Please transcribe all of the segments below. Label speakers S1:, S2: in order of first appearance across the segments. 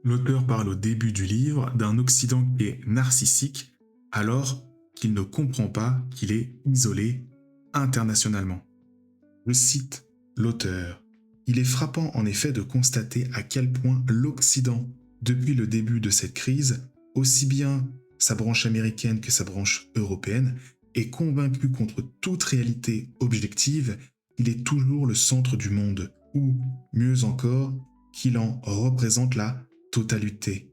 S1: L'auteur parle au début du livre d'un Occident qui est narcissique alors qu'il ne comprend pas qu'il est isolé internationalement. Je cite l'auteur. Il est frappant en effet de constater à quel point l'Occident, depuis le début de cette crise, aussi bien sa branche américaine que sa branche européenne, est convaincu contre toute réalité objective qu'il est toujours le centre du monde, ou, mieux encore, qu'il en représente la totalité.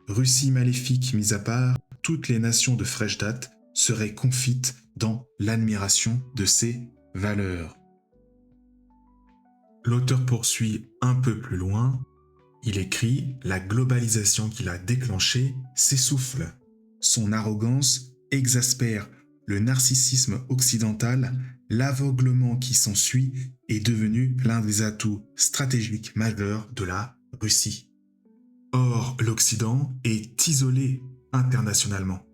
S1: Russie maléfique mise à part, toutes les nations de fraîche date seraient confites dans l'admiration de ses valeurs. L'auteur poursuit un peu plus loin. Il écrit « La globalisation qu'il a déclenchée s'essouffle. Son arrogance exaspère le narcissisme occidental, l'aveuglement qui s'ensuit est devenu l'un des atouts stratégiques majeurs de la Russie. Or, l'Occident est isolé internationalement.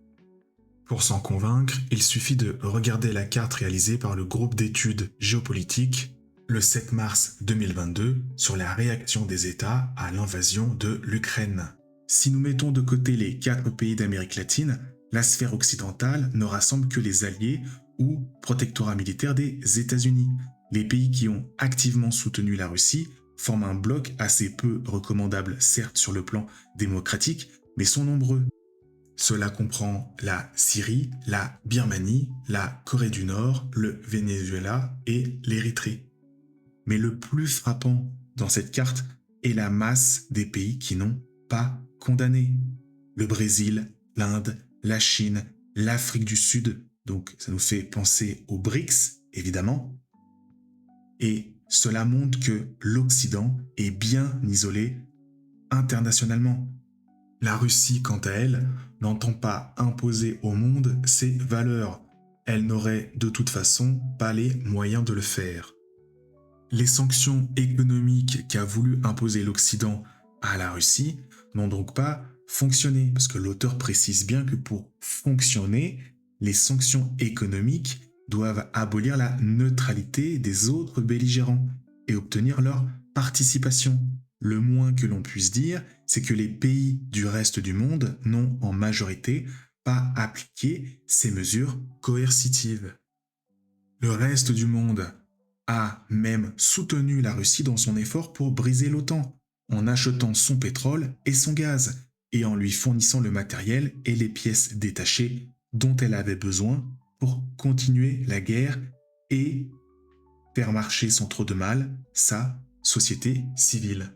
S1: Pour s'en convaincre, il suffit de regarder la carte réalisée par le groupe d'études géopolitiques le 7 mars 2022 sur la réaction des États à l'invasion de l'Ukraine. Si nous mettons de côté les 4 pays d'Amérique latine, la sphère occidentale ne rassemble que les alliés ou protectorats militaires des États-Unis. Les pays qui ont activement soutenu la Russie forment un bloc assez peu recommandable, certes sur le plan démocratique, mais sont nombreux. Cela comprend la Syrie, la Birmanie, la Corée du Nord, le Venezuela et l'Érythrée. Mais le plus frappant dans cette carte est la masse des pays qui n'ont pas condamné. Le Brésil, l'Inde, la Chine, l'Afrique du Sud, donc ça nous fait penser aux BRICS, évidemment. Et cela montre que l'Occident est bien isolé internationalement. La Russie, quant à elle, n'entend pas imposer au monde ses valeurs. Elle n'aurait de toute façon pas les moyens de le faire. Les sanctions économiques qu'a voulu imposer l'Occident à la Russie n'ont donc pas fonctionné, parce que l'auteur précise bien que pour fonctionner, les sanctions économiques doivent abolir la neutralité des autres belligérants et obtenir leur participation. Le moins que l'on puisse dire, c'est que les pays du reste du monde n'ont en majorité pas appliqué ces mesures coercitives. Le reste du monde a même soutenu la Russie dans son effort pour briser l'OTAN, en achetant son pétrole et son gaz, et en lui fournissant le matériel et les pièces détachées dont elle avait besoin pour continuer la guerre et faire marcher sans trop de mal sa société civile.